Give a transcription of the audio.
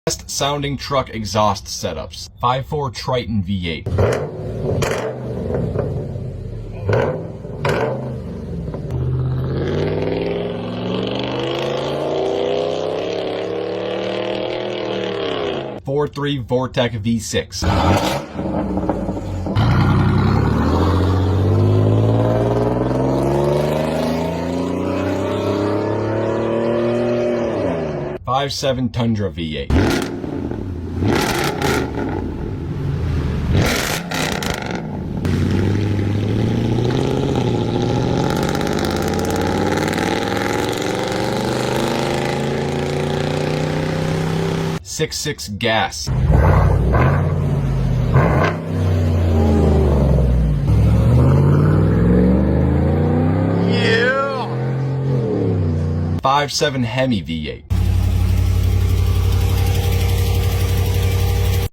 Best sounding truck exhaust setups. 5.4 Triton V8. .43 Vortec V6. .57 Tundra V8. .66 gas. Yeah. .57 Hemi V8.